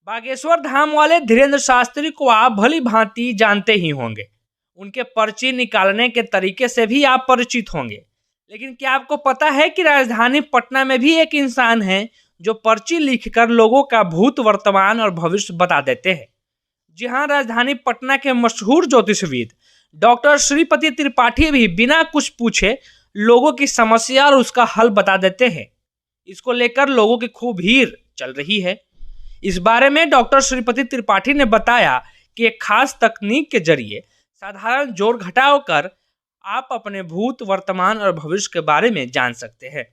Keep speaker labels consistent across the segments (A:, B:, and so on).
A: बागेश्वर धाम वाले धीरेन्द्र शास्त्री को आप भली भांति जानते ही होंगे। उनके पर्ची निकालने के तरीके से भी आप परिचित होंगे। लेकिन क्या आपको पता है कि राजधानी पटना में भी एक इंसान है जो पर्ची लिखकर लोगों का भूत, वर्तमान और भविष्य बता देते हैं। जी हाँ, राजधानी पटना के मशहूर ज्योतिषविद डॉक्टर श्रीपति त्रिपाठी भी बिना कुछ पूछे लोगों की समस्या और उसका हल बता देते हैं। इसको लेकर लोगों की खूब भीड़ चल रही है। इस बारे में डॉक्टर श्रीपति त्रिपाठी ने बताया कि एक खास तकनीक के जरिए साधारण जोड़ घटाव कर आप अपने भूत, वर्तमान और भविष्य के बारे में जान सकते हैं।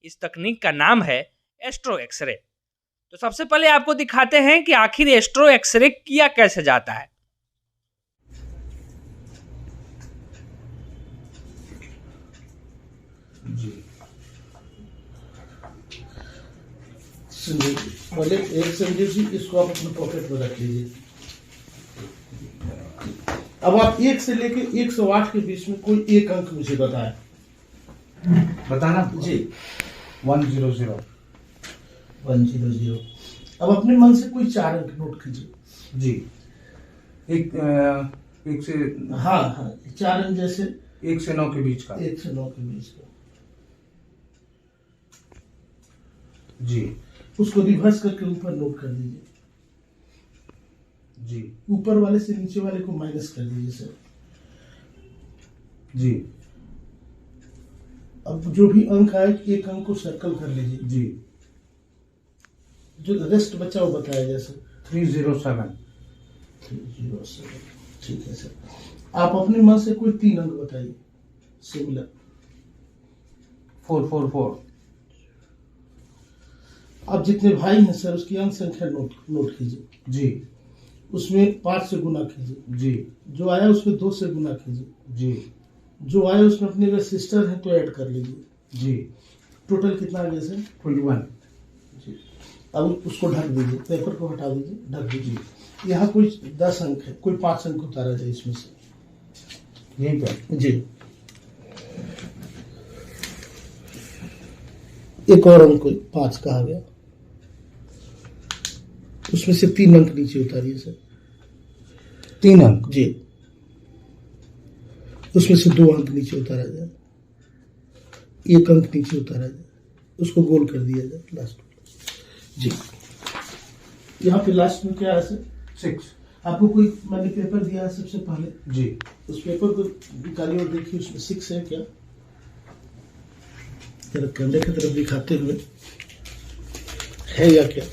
A: इस तकनीक का नाम है एस्ट्रो एक्सरे। तो सबसे पहले आपको दिखाते हैं कि आखिर एस्ट्रो एक्सरे किया कैसे जाता है।
B: जी संजीव जी, पहले एक संजीव जी इसको आप अपने पॉकेट में रख लीजिए। अब आप 1 से लेके 108 के बीच में कोई एक अंक मुझे बताएं।
C: बताना
B: जी।
C: 100।
B: 100। अब अपने मन से कोई 4 अंक नोट कीजिए।
C: जी। एक से
B: हाँ 4 अंक, जैसे
C: 1 से 9 के बीच का।
B: 1 से 9 के बीच का।
C: जी।
B: उसको रिवर्स करके ऊपर नोट कर दीजिए।
C: जी।
B: ऊपर वाले से नीचे वाले को माइनस कर दीजिए सर।
C: जी।
B: अब जो भी अंक आए एक अंक को सर्कल कर लीजिए।
C: जी।
B: जो रेस्ट बचा वो बताया जाए सर।
C: 307।
B: 307, ठीक है सर। आप अपने मन से कोई 3 अंक बताइए सिमिलर।
C: 444।
B: आप जितने भाई हैं सर उसकी अंक संख्या नोट कीजिए।
C: जी।
B: उसमें 5 से गुना कीजिए।
C: जी।
B: जो आया उसमें 2 से गुना कीजिए।
C: जी।
B: जो आया उसमें अपने अगर सिस्टर है तो ऐड कर लीजिए।
C: जी।
B: टोटल कितना आ गया सर?
C: 21।
B: जी। अब उसको ढक दीजिए, पेपर को हटा दीजिए, ढक दीजिए। यहाँ कोई 10 अंक है, कोई 5 अंक उतारा जाए इसमें से।
C: यहीं पे।
B: जी। एक और अंक कोई 5 का आ गया, उसमें से 3 अंक नीचे उतारिए सर।
C: 3 अंक।
B: जी। उसमें से 2 अंक नीचे उतारा जाए, 1 अंक नीचे उतारा जाए, उसको गोल कर दिया जाए लास्ट में। जी। यहाँ पे लास्ट में क्या है सर?
C: 6।
B: आपको कोई मैंने पेपर दिया है सबसे पहले।
C: जी।
B: उस पेपर को निकालिए और देखिए उसमें 6 है क्या। जरा कैमरे की तरफ दिखाते हुए, है या क्या?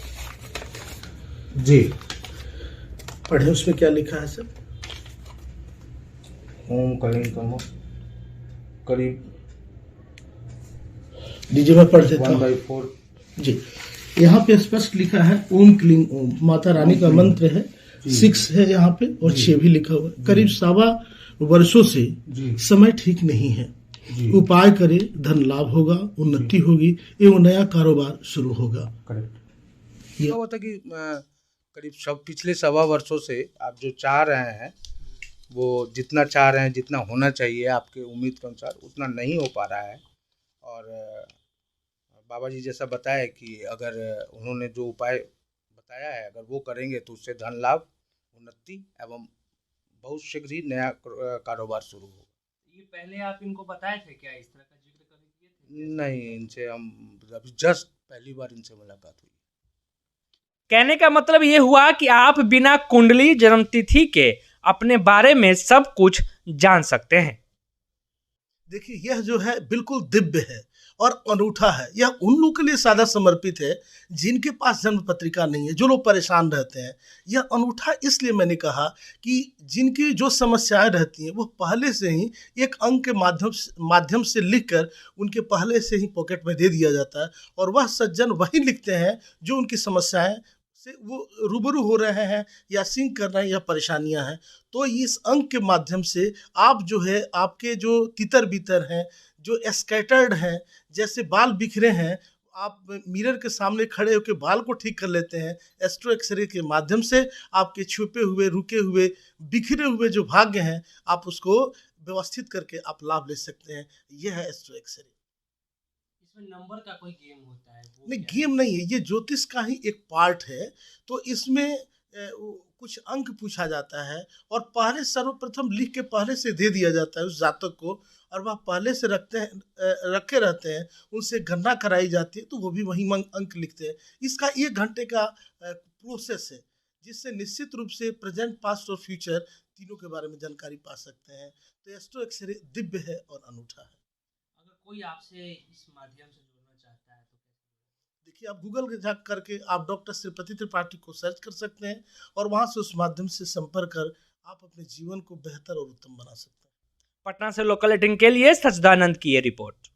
C: जी।
B: पढ़े उसमें क्या लिखा है सर?
C: ओम करीम तमो करीब
B: लीजिए मैं पढ़ देता हूँ।
C: 1/4।
B: जी। यहाँ पे स्पष्ट लिखा है ओम क्लीं ओम, माता रानी का मंत्र है। 6 है यहाँ पे और 6 भी लिखा हुआ है। करीब 1.25 वर्षों से समय ठीक नहीं है। उपाय करे, धन लाभ होगा, उन्नति होगी एवं नया कारोबार शुरू होगा।
C: करेक्ट। ये होता कि करीब पिछले 1.25 वर्षों से आप जो चाह रहे हैं वो जितना चाह रहे हैं, जितना होना चाहिए आपके उम्मीद के अनुसार, उतना नहीं हो पा रहा है। और बाबा जी जैसा बताया कि अगर उन्होंने जो उपाय बताया है अगर वो करेंगे तो उससे धन लाभ, उन्नति एवं बहुत शीघ्र ही नया कारोबार शुरू होगा।
A: ये पहले आप इनको बताए थे क्या, इस तरह का जिक्र कभी किए थे?
C: नहीं, इनसे हम अभी जस्ट पहली बार इनसे मुलाकात हुई।
A: कहने का मतलब ये हुआ कि आप बिना कुंडली जन्मतिथि के अपने बारे में सब कुछ जान सकते हैं।
B: देखिए यह जो है बिल्कुल दिव्य है और अनूठा है। यह उन लोगों के लिए सादा समर्पित है जिनके पास जन्म पत्रिका नहीं है, जो लोग परेशान रहते हैं। यह अनूठा इसलिए मैंने कहा कि जिनकी जो समस्याएं रहती हैं वो पहले से ही एक अंक के माध्यम से लिखकर उनके पहले से ही पॉकेट में दे दिया जाता है और वह सज्जन वही लिखते हैं जो उनकी समस्याएं से वो रूबरू हो रहे हैं या सिंक कर रहे हैं या परेशानियां हैं। तो इस अंक के माध्यम से आप जो है आपके जो तितर बितर हैं, जो स्कैटर्ड हैं, जैसे बाल बिखरे हैं, आप मिरर के सामने खड़े होकर बाल को ठीक कर लेते हैं। एस्ट्रो एक्सरे के माध्यम से आपके छुपे हुए, रुके हुए, बिखरे हुए जो भाग्य हैं आप उसको व्यवस्थित करके आप लाभ ले सकते हैं। यह है एस्ट्रो एक्सरे।
D: इसमें नंबर का कोई गेम होता है वो
B: नहीं,
D: क्या
B: गेम नहीं है, ये ज्योतिष का ही एक पार्ट है। तो इसमें कुछ अंक पूछा जाता है और पहले सर्वप्रथम लिख के पहले से दे दिया जाता है उस जातक को, और वह पहले से रखे रहते हैं, उनसे गणना कराई जाती है, तो वो भी वही अंक लिखते हैं। इसका 1 घंटे का प्रोसेस है, जिससे निश्चित रूप से प्रेजेंट, पास्ट और फ्यूचर तीनों के बारे में जानकारी पा सकते हैं। तो एस्ट्रो एक्सरे दिव्य है और अनूठा है।
D: अगर कोई आपसे इस माध्यम से जुड़ना चाहता है तो कैसे?
B: देखिए, आप गूगल जाकर करके आप डॉक्टर श्रीपति त्रिपाठी को सर्च कर सकते हैं और वहां से उस माध्यम से संपर्क कर आप अपने जीवन को बेहतर और उत्तम बना सकते हैं।
A: पटना से लोकल 18 के लिए सच्चिदानंद की ये रिपोर्ट।